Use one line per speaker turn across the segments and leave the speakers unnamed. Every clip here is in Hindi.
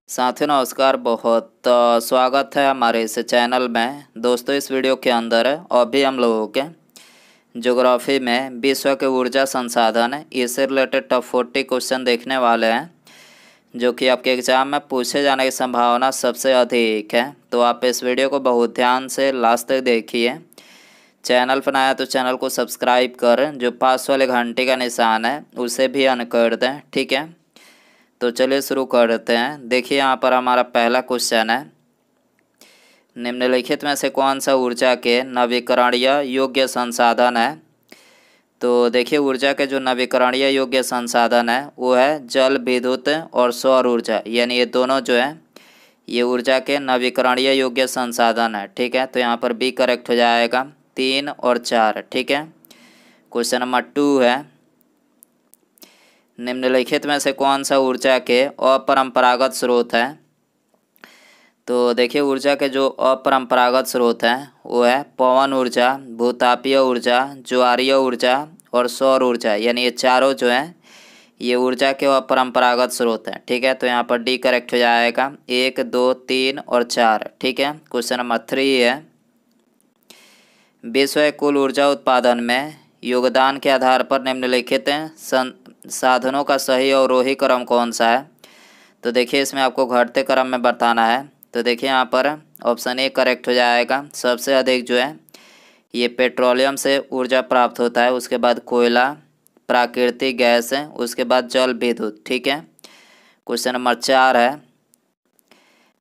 साथियों नमस्कार। बहुत स्वागत है हमारे इस चैनल में। दोस्तों इस वीडियो के अंदर अभी हम लोगों के ज्योग्राफी में विश्व के ऊर्जा संसाधन इससे रिलेटेड टॉप 40 क्वेश्चन देखने वाले हैं, जो कि आपके एग्ज़ाम में पूछे जाने की संभावना सबसे अधिक है। तो आप इस वीडियो को बहुत ध्यान से लास्ट तक देखिए। चैनल पर नया तो चैनल को सब्सक्राइब कर, जो पास वाले घंटे का निशान है उसे भी ऑन कर दें, ठीक है। तो चलिए शुरू करते हैं। देखिए यहाँ पर हमारा पहला क्वेश्चन है, निम्नलिखित में से कौन सा ऊर्जा के नवीकरणीय योग्य संसाधन है। तो देखिए ऊर्जा के जो नवीकरणीय योग्य संसाधन है वो है जल, विद्युत और सौर ऊर्जा, यानी ये दोनों जो है ये ऊर्जा के नवीकरणीय योग्य संसाधन है, ठीक है। तो यहाँ पर बी करेक्ट हो जाएगा, 3 और 4, ठीक है। क्वेश्चन नंबर 2 है, निम्नलिखित में से कौन सा ऊर्जा के अपरंपरागत स्रोत है। तो देखिए ऊर्जा के जो अपरंपरागत स्रोत हैं वो है पवन ऊर्जा, भूतापीय ऊर्जा, ज्वारीय ऊर्जा और सौर ऊर्जा, यानी ये चारों जो हैं ये ऊर्जा के अपरंपरागत स्रोत हैं, ठीक है। तो यहाँ पर डी करेक्ट हो जाएगा, 1, 2, 3 और 4, ठीक है। क्वेश्चन नंबर 3 है, विश्व के कुल ऊर्जा उत्पादन में योगदान के आधार पर निम्नलिखित साधनों का सही अवरोही क्रम कौन सा है। तो देखिए इसमें आपको घटते क्रम में बताना है। तो देखिए यहाँ पर ऑप्शन ए करेक्ट हो जाएगा। सबसे अधिक जो है ये पेट्रोलियम से ऊर्जा प्राप्त होता है, उसके बाद कोयला, प्राकृतिक गैस है, उसके बाद जल, विद्युत, ठीक है। क्वेश्चन नंबर 4 है,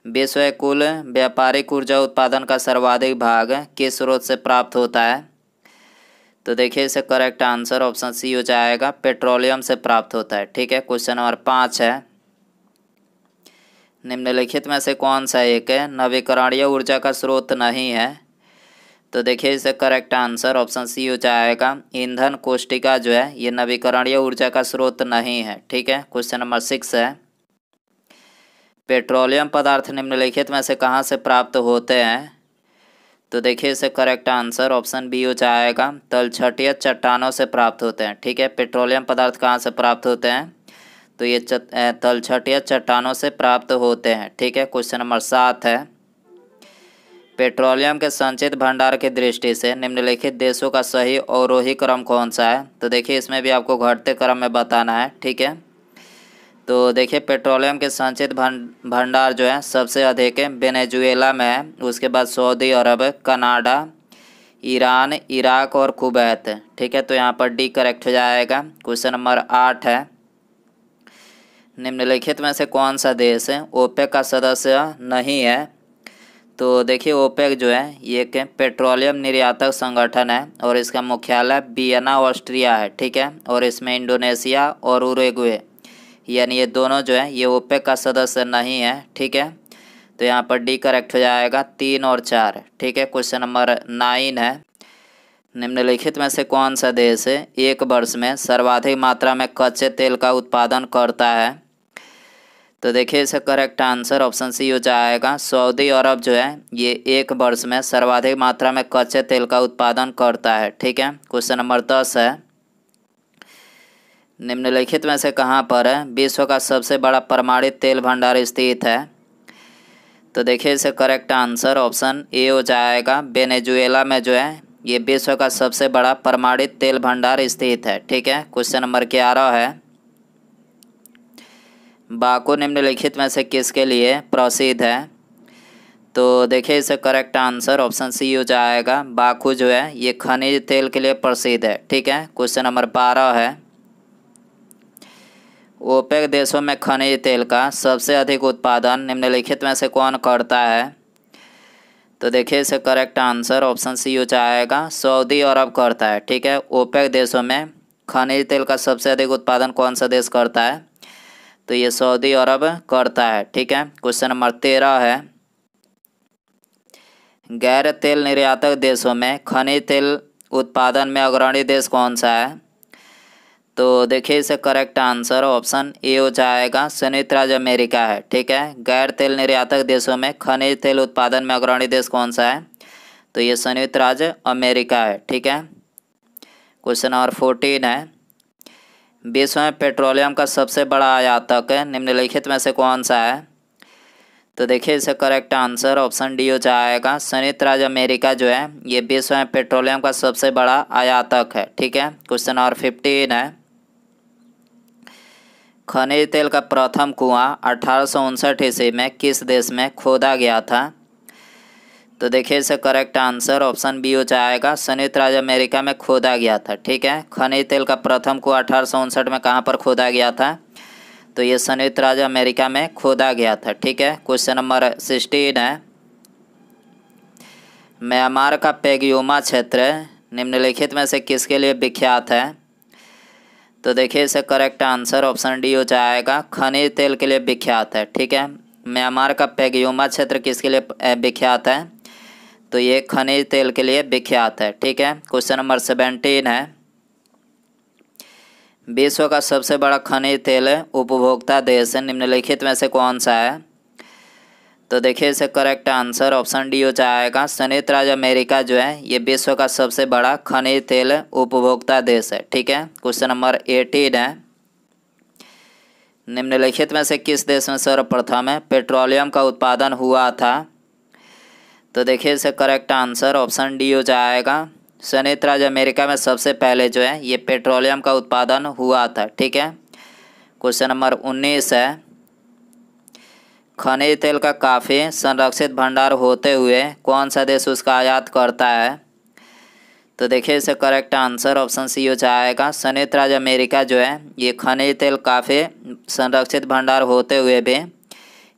विश्व के कुल व्यापारिक ऊर्जा उत्पादन का सर्वाधिक भाग किस स्रोत से प्राप्त होता है। तो देखिए इसे करेक्ट आंसर ऑप्शन सी हो जाएगा, पेट्रोलियम से प्राप्त होता है, ठीक है। क्वेश्चन नंबर 5 है, निम्नलिखित में से कौन सा एक नवीकरणीय ऊर्जा का स्रोत नहीं है। तो देखिए इसे करेक्ट आंसर ऑप्शन सी हो जाएगा, ईंधन कोष्टिका जो है ये नवीकरणीय ऊर्जा का स्रोत नहीं है, ठीक है। क्वेश्चन नंबर 6 है, पेट्रोलियम पदार्थ निम्नलिखित में से कहाँ से प्राप्त होते हैं। तो देखिए इसे करेक्ट आंसर ऑप्शन बी हो जाएगा, तलछटीय चट्टानों से प्राप्त होते हैं, ठीक है। पेट्रोलियम पदार्थ कहाँ से प्राप्त होते हैं, तो ये तलछटीय चट्टानों से प्राप्त होते हैं, ठीक है। क्वेश्चन नंबर 7 है, पेट्रोलियम के संचित भंडार की दृष्टि से निम्नलिखित देशों का सही अवरोही क्रम कौन सा है। तो देखिए इसमें भी आपको घटते क्रम में बताना है, ठीक है। तो देखिए पेट्रोलियम के संचित भंडार जो है सबसे अधिक वेनेजुएला में है, उसके बाद सऊदी अरब, कनाडा, ईरान, इराक और कुवैत, ठीक है। तो यहाँ पर डी करेक्ट हो जाएगा। क्वेश्चन नंबर 8 है, निम्नलिखित में से कौन सा देश ओपेक का सदस्य नहीं है। तो देखिए ओपेक जो है ये एक पेट्रोलियम निर्यातक संगठन है और इसका मुख्यालय वियना, ऑस्ट्रिया है, ठीक है। और इसमें इंडोनेशिया और उरुग्वे यानी ये दोनों जो है ये ओपेक का सदस्य नहीं है, ठीक है। तो यहाँ पर डी करेक्ट हो जाएगा, 3 और 4, ठीक है। क्वेश्चन नंबर 9 है, निम्नलिखित में से कौन सा देश एक वर्ष में सर्वाधिक मात्रा में कच्चे तेल का उत्पादन करता है। तो देखिए इसे करेक्ट आंसर ऑप्शन सी हो जाएगा, सऊदी अरब जो है ये एक वर्ष में सर्वाधिक मात्रा में कच्चे तेल का उत्पादन करता है, ठीक है। क्वेश्चन नंबर 10 है, निम्नलिखित में से कहाँ पर विश्व का सबसे बड़ा प्रमाणित तेल भंडार स्थित है। तो देखिए इसे करेक्ट आंसर ऑप्शन ए हो जाएगा, वेनेजुएला में जो है ये विश्व का सबसे बड़ा प्रमाणित तेल भंडार स्थित है, ठीक है। क्वेश्चन नंबर 11 है, बाकू निम्नलिखित में से किसके लिए प्रसिद्ध है। तो देखिए इसे करेक्ट आंसर ऑप्शन सी हो जाएगा, बाकू जो है ये खनिज तेल के लिए प्रसिद्ध है, ठीक है। क्वेश्चन नंबर 12 है, ओपेक देशों में खनिज तेल का सबसे अधिक उत्पादन निम्नलिखित में से कौन करता है। तो देखिए इसे करेक्ट आंसर ऑप्शन सी हो जाएगा, सऊदी अरब करता है, ठीक है। ओपेक देशों में खनिज तेल का सबसे अधिक उत्पादन कौन सा देश करता है, तो ये सऊदी अरब करता है, ठीक है। क्वेश्चन नंबर 13 है, गैर तेल निर्यातक देशों में खनिज तेल उत्पादन में अग्रणी देश कौन सा है। तो देखिए इसे करेक्ट आंसर ऑप्शन ए हो जाएगा, संयुक्त राज्य अमेरिका है, ठीक है। गैर तेल निर्यातक देशों में खनिज तेल उत्पादन में अग्रणी देश कौन सा है, तो ये संयुक्त राज्य अमेरिका है, ठीक है। क्वेश्चन नंबर 14 है, विश्व में पेट्रोलियम का सबसे बड़ा आयातक निम्नलिखित में से कौन सा है। तो देखिए इसका करेक्ट आंसर ऑप्शन डी हो जाएगा। संयुक्त राज्य अमेरिका जो है ये विश्व में पेट्रोलियम का सबसे बड़ा आयातक है। ठीक है, क्वेश्चन नंबर 15 है, खनिज तेल का प्रथम कुआं 1859 ईस्वी में किस देश में खोदा गया था? तो देखिए इसका करेक्ट आंसर ऑप्शन बी हो जाएगा। संयुक्त राज्य अमेरिका में खोदा गया था। ठीक है, खनिज तेल का प्रथम कुआं 1859 में कहाँ पर खोदा गया था? तो ये संयुक्त राज्य अमेरिका में खोदा गया था। ठीक है, क्वेश्चन नंबर 16 है, म्यांमार का पेगयोमा क्षेत्र निम्नलिखित में से किसके लिए विख्यात है? तो देखिए इसका करेक्ट आंसर ऑप्शन डी हो जाएगा, खनिज तेल के लिए विख्यात है। ठीक है, म्यांमार का पेगयोमा क्षेत्र किसके लिए विख्यात है? तो ये खनिज तेल के लिए विख्यात है। ठीक है, क्वेश्चन नंबर 17 है, विश्व का सबसे बड़ा खनिज तेल उपभोक्ता देश निम्नलिखित में से कौन सा है? तो देखिए इसका करेक्ट आंसर ऑप्शन डी हो जाएगा। संयुक्त राज्य अमेरिका जो है ये विश्व का सबसे बड़ा खनिज तेल उपभोक्ता देश है। ठीक है, क्वेश्चन नंबर 18 है, निम्नलिखित में से किस देश में सर्वप्रथम पेट्रोलियम का उत्पादन हुआ था? तो देखिए इसका करेक्ट आंसर ऑप्शन डी हो जाएगा। संयुक्त राज्य अमेरिका में सबसे पहले जो है ये पेट्रोलियम का उत्पादन हुआ था। ठीक है, क्वेश्चन नंबर 19 है, खनिज तेल का काफ़ी संरक्षित भंडार होते हुए कौन सा देश उसका आयात करता है? तो देखिए इसका करेक्ट आंसर ऑप्शन सी हो जाएगा। संयुक्त राज्य अमेरिका जो है ये खनिज तेल काफ़ी संरक्षित भंडार होते हुए भी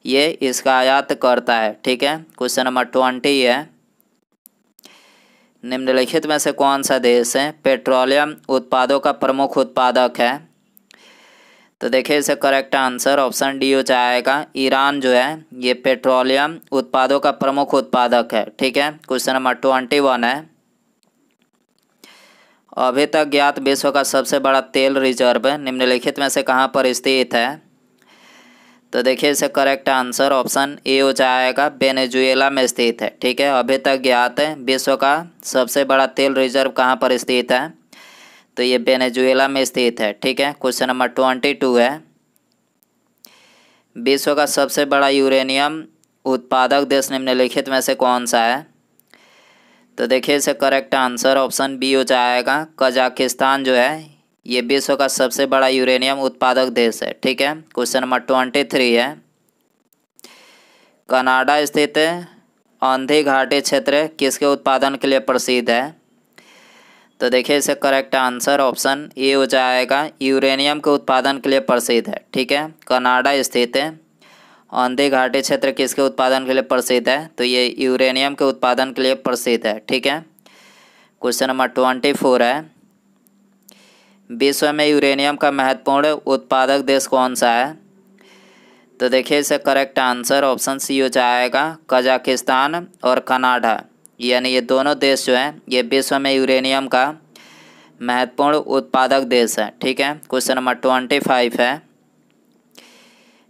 ये इसका आयात करता है। ठीक है, क्वेश्चन नंबर 20 है, निम्नलिखित में से कौन सा देश है पेट्रोलियम उत्पादों का प्रमुख उत्पादक है? तो देखिए इसका करेक्ट आंसर ऑप्शन डी हो जाएगा। ईरान जो है ये पेट्रोलियम उत्पादों का प्रमुख उत्पादक है। ठीक है, क्वेश्चन नंबर 21 है, अभी तक ज्ञात विश्व का सबसे बड़ा तेल रिजर्व निम्नलिखित में से कहाँ पर स्थित है? तो देखिए इसका करेक्ट आंसर ऑप्शन ए हो जाएगा, वेनेजुएला में स्थित है। ठीक है, अभी तक ज्ञात है विश्व का सबसे बड़ा तेल रिजर्व कहाँ पर स्थित है? तो ये वेनेजुएला में स्थित है। ठीक है, क्वेश्चन नंबर 22 है, विश्व का सबसे बड़ा यूरेनियम उत्पादक देश निम्नलिखित में से कौन सा है? तो देखिए इसका करेक्ट आंसर ऑप्शन बी हो जाएगा। कजाकिस्तान जो है ये विश्व का सबसे बड़ा यूरेनियम उत्पादक देश है। ठीक है, क्वेश्चन नंबर 23 है, कनाडा स्थित आंधी घाटी क्षेत्र किसके उत्पादन के लिए प्रसिद्ध है? तो देखिए इसका करेक्ट आंसर ऑप्शन ए हो जाएगा, यूरेनियम के उत्पादन के लिए प्रसिद्ध है। ठीक है, कनाडा स्थित आंधी घाटी क्षेत्र किसके उत्पादन के लिए प्रसिद्ध है? तो ये यूरेनियम के उत्पादन के लिए प्रसिद्ध है। ठीक है, क्वेश्चन नंबर 24 है, विश्व में यूरेनियम का महत्वपूर्ण उत्पादक देश कौन सा है? तो देखिए इसका करेक्ट आंसर ऑप्शन सी हो जाएगा, कजाकिस्तान और कनाडा, यानी ये दोनों देश जो हैं ये विश्व में यूरेनियम का महत्वपूर्ण उत्पादक देश है। ठीक है, क्वेश्चन नंबर 25 है,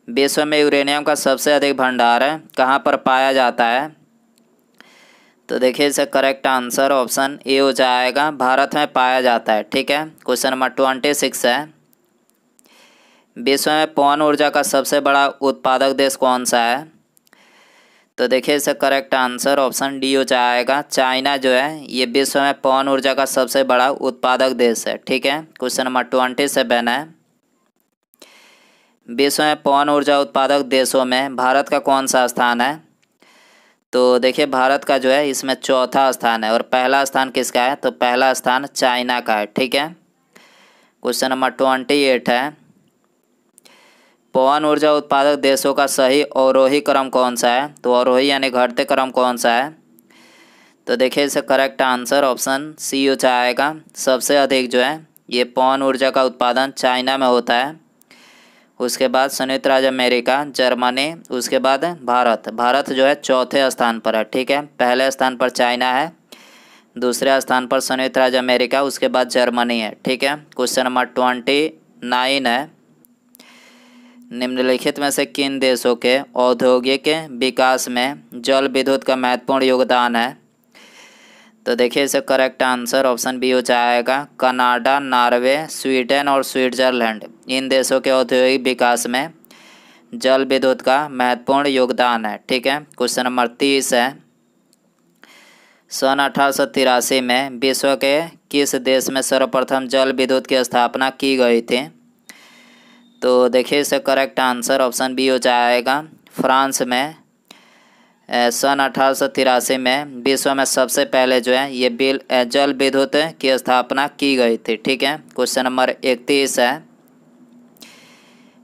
विश्व में यूरेनियम का सबसे अधिक भंडार कहाँ पर पाया जाता है? तो देखिए इसका करेक्ट आंसर ऑप्शन ए हो जाएगा, भारत में पाया जाता है। ठीक है, क्वेश्चन नंबर 26 है, विश्व में पवन ऊर्जा का सबसे बड़ा उत्पादक देश कौन सा है? तो देखिए इसका करेक्ट आंसर ऑप्शन डी हो जाएगा, चाइना जो है ये विश्व में पवन ऊर्जा का सबसे बड़ा उत्पादक देश है। ठीक है, क्वेश्चन नंबर 27 है, विश्व में पवन ऊर्जा उत्पादक देशों में भारत का कौन सा स्थान है? तो देखिए भारत का जो है इसमें चौथा स्थान है और पहला स्थान किसका है? तो पहला स्थान चाइना का है। ठीक है, क्वेश्चन नंबर 28 है, पवन ऊर्जा उत्पादक देशों का सही अवरोही क्रम कौन सा है? तो अवरोही यानी घटते क्रम कौन सा है? तो देखिए इसका करेक्ट आंसर ऑप्शन सी हो जाएगा, सबसे अधिक जो है ये पवन ऊर्जा का उत्पादन चाइना में होता है, उसके बाद संयुक्त राज्य अमेरिका, जर्मनी, उसके बाद भारत। भारत जो है चौथे स्थान पर है। ठीक है, पहले स्थान पर चाइना है, दूसरे स्थान पर संयुक्त राज्य अमेरिका, उसके बाद जर्मनी है। ठीक है, क्वेश्चन नंबर 29 है, निम्नलिखित में से किन देशों के औद्योगिक विकास में जल विद्युत का महत्वपूर्ण योगदान है? तो देखिए इसका करेक्ट आंसर ऑप्शन बी हो जाएगा, कनाडा, नॉर्वे, स्वीडन और स्विट्जरलैंड। इन देशों के औद्योगिक विकास में जल विद्युत का महत्वपूर्ण योगदान है। ठीक है, क्वेश्चन नंबर 30 है, सन 1883 में विश्व के किस देश में सर्वप्रथम जल विद्युत की स्थापना की गई थी? तो देखिए इसका करेक्ट आंसर ऑप्शन बी हो जाएगा फ्रांस में। सन 1883 में विश्व में सबसे पहले जो है ये जल विद्युत की स्थापना की गई थी। ठीक है, क्वेश्चन नंबर 31 है,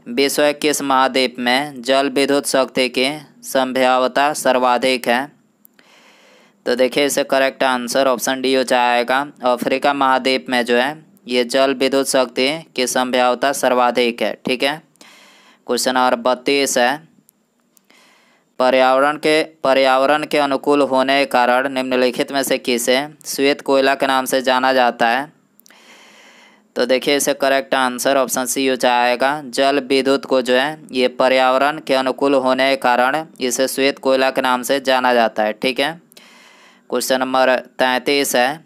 विश्व के किस महाद्वीप में जल विद्युत शक्ति की संभाव्यता सर्वाधिक है? तो देखिए इसे करेक्ट आंसर ऑप्शन डी हो जाएगा अफ्रीका महाद्वीप में जो है ये जल विद्युत शक्ति की संभाव्यता सर्वाधिक है। ठीक है, क्वेश्चन नंबर 32 है, पर्यावरण के अनुकूल होने के कारण निम्नलिखित में से किसे श्वेत कोयला के नाम से जाना जाता है? तो देखिए इसे करेक्ट आंसर ऑप्शन सी हो जाएगा जल विद्युत को जो है ये पर्यावरण के अनुकूल होने के कारण इसे श्वेत कोयला के नाम से जाना जाता है। ठीक है, क्वेश्चन नंबर 33 है,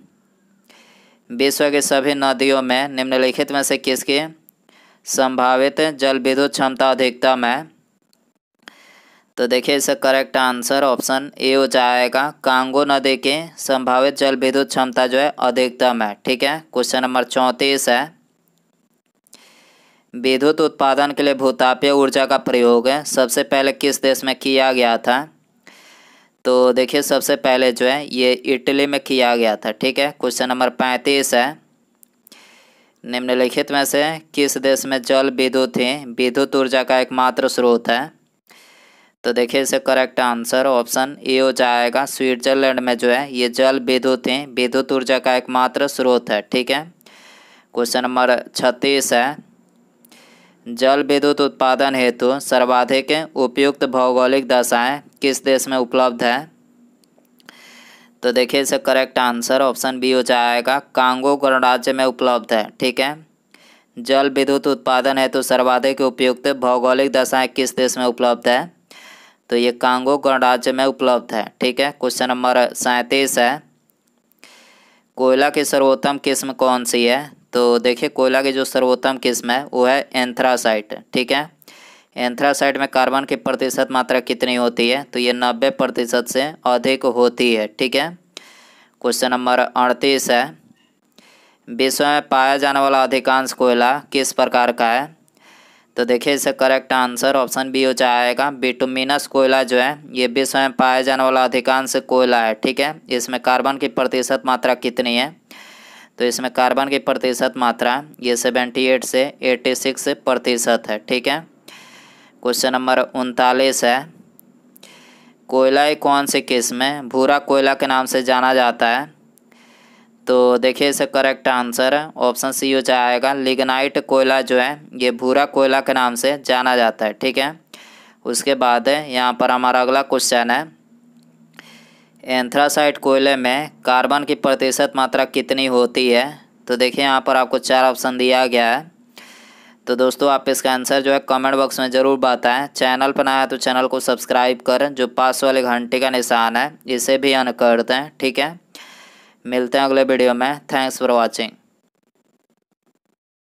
विश्व की सभी नदियों में निम्नलिखित में से किसकी संभावित जल विद्युत क्षमता अधिकतम है? तो देखिए इसका करेक्ट आंसर ऑप्शन ए हो जाएगा कांगो नदी की संभावित जल विद्युत क्षमता जो है अधिकतम है। ठीक है, क्वेश्चन नंबर 34 है, विद्युत उत्पादन के लिए भूतापीय ऊर्जा का प्रयोग है सबसे पहले किस देश में किया गया था? तो देखिए सबसे पहले जो है ये इटली में किया गया था। ठीक है, क्वेश्चन नंबर 35 है, निम्नलिखित में से किस देश में जल विद्युत ही विद्युत ऊर्जा का एकमात्र स्रोत है? तो देखिए इसे करेक्ट आंसर ऑप्शन ए हो जाएगा स्विट्जरलैंड में जो है ये जल विद्युत ही विद्युत ऊर्जा का एकमात्र स्रोत है। ठीक है, क्वेश्चन नंबर 36 है, जल विद्युत उत्पादन हेतु सर्वाधिक उपयुक्त भौगोलिक दशाएं किस देश में उपलब्ध है? तो देखिए इसे करेक्ट आंसर ऑप्शन बी हो जाएगा कांगो गणराज्य में उपलब्ध है। ठीक है, जल विद्युत उत्पादन हेतु सर्वाधिक उपयुक्त भौगोलिक दशाएं किस देश में उपलब्ध है? तो ये कांगो गणराज्य में उपलब्ध है। ठीक है, क्वेश्चन नंबर 37 है, कोयला की सर्वोत्तम किस्म कौन सी है? तो देखिए कोयला की जो सर्वोत्तम किस्म है वो है एंथ्रासाइट। ठीक है, एंथ्रासाइट में कार्बन की प्रतिशत मात्रा कितनी होती है? तो ये 90% से अधिक होती है। ठीक है, क्वेश्चन नंबर 38 है, विश्व में पाया जाने वाला अधिकांश कोयला किस प्रकार का है? तो देखिए इसका करेक्ट आंसर ऑप्शन बी हो जाएगा बिटुमिनस कोयला जो है ये विश्व में पाया जाने वाला अधिकांश कोयला है। ठीक है, इसमें कार्बन की प्रतिशत मात्रा कितनी है? तो इसमें कार्बन की प्रतिशत मात्रा ये 78 से 86% है। ठीक है, क्वेश्चन नंबर 39 है, कोयला कौन सी किस्म है भूरा कोयला के नाम से जाना जाता है? तो देखिए इसे करेक्ट आंसर ऑप्शन सी हो जाएगा लिग्नाइट कोयला जो है ये भूरा कोयला के नाम से जाना जाता है। ठीक है, उसके बाद यहाँ पर हमारा अगला क्वेश्चन है, एंथ्रासाइट कोयले में कार्बन की प्रतिशत मात्रा कितनी होती है? तो देखिए यहाँ पर आपको 4 ऑप्शन दिया गया है। तो दोस्तों आप इसका आंसर जो है कमेंट बॉक्स में ज़रूर बताएं। चैनल पर नया है तो चैनल को सब्सक्राइब करें, जो पास वाले घंटे का निशान है इसे भी ऑन कर दें। ठीक है, मिलते हैं अगले वीडियो में। Thanks for watching.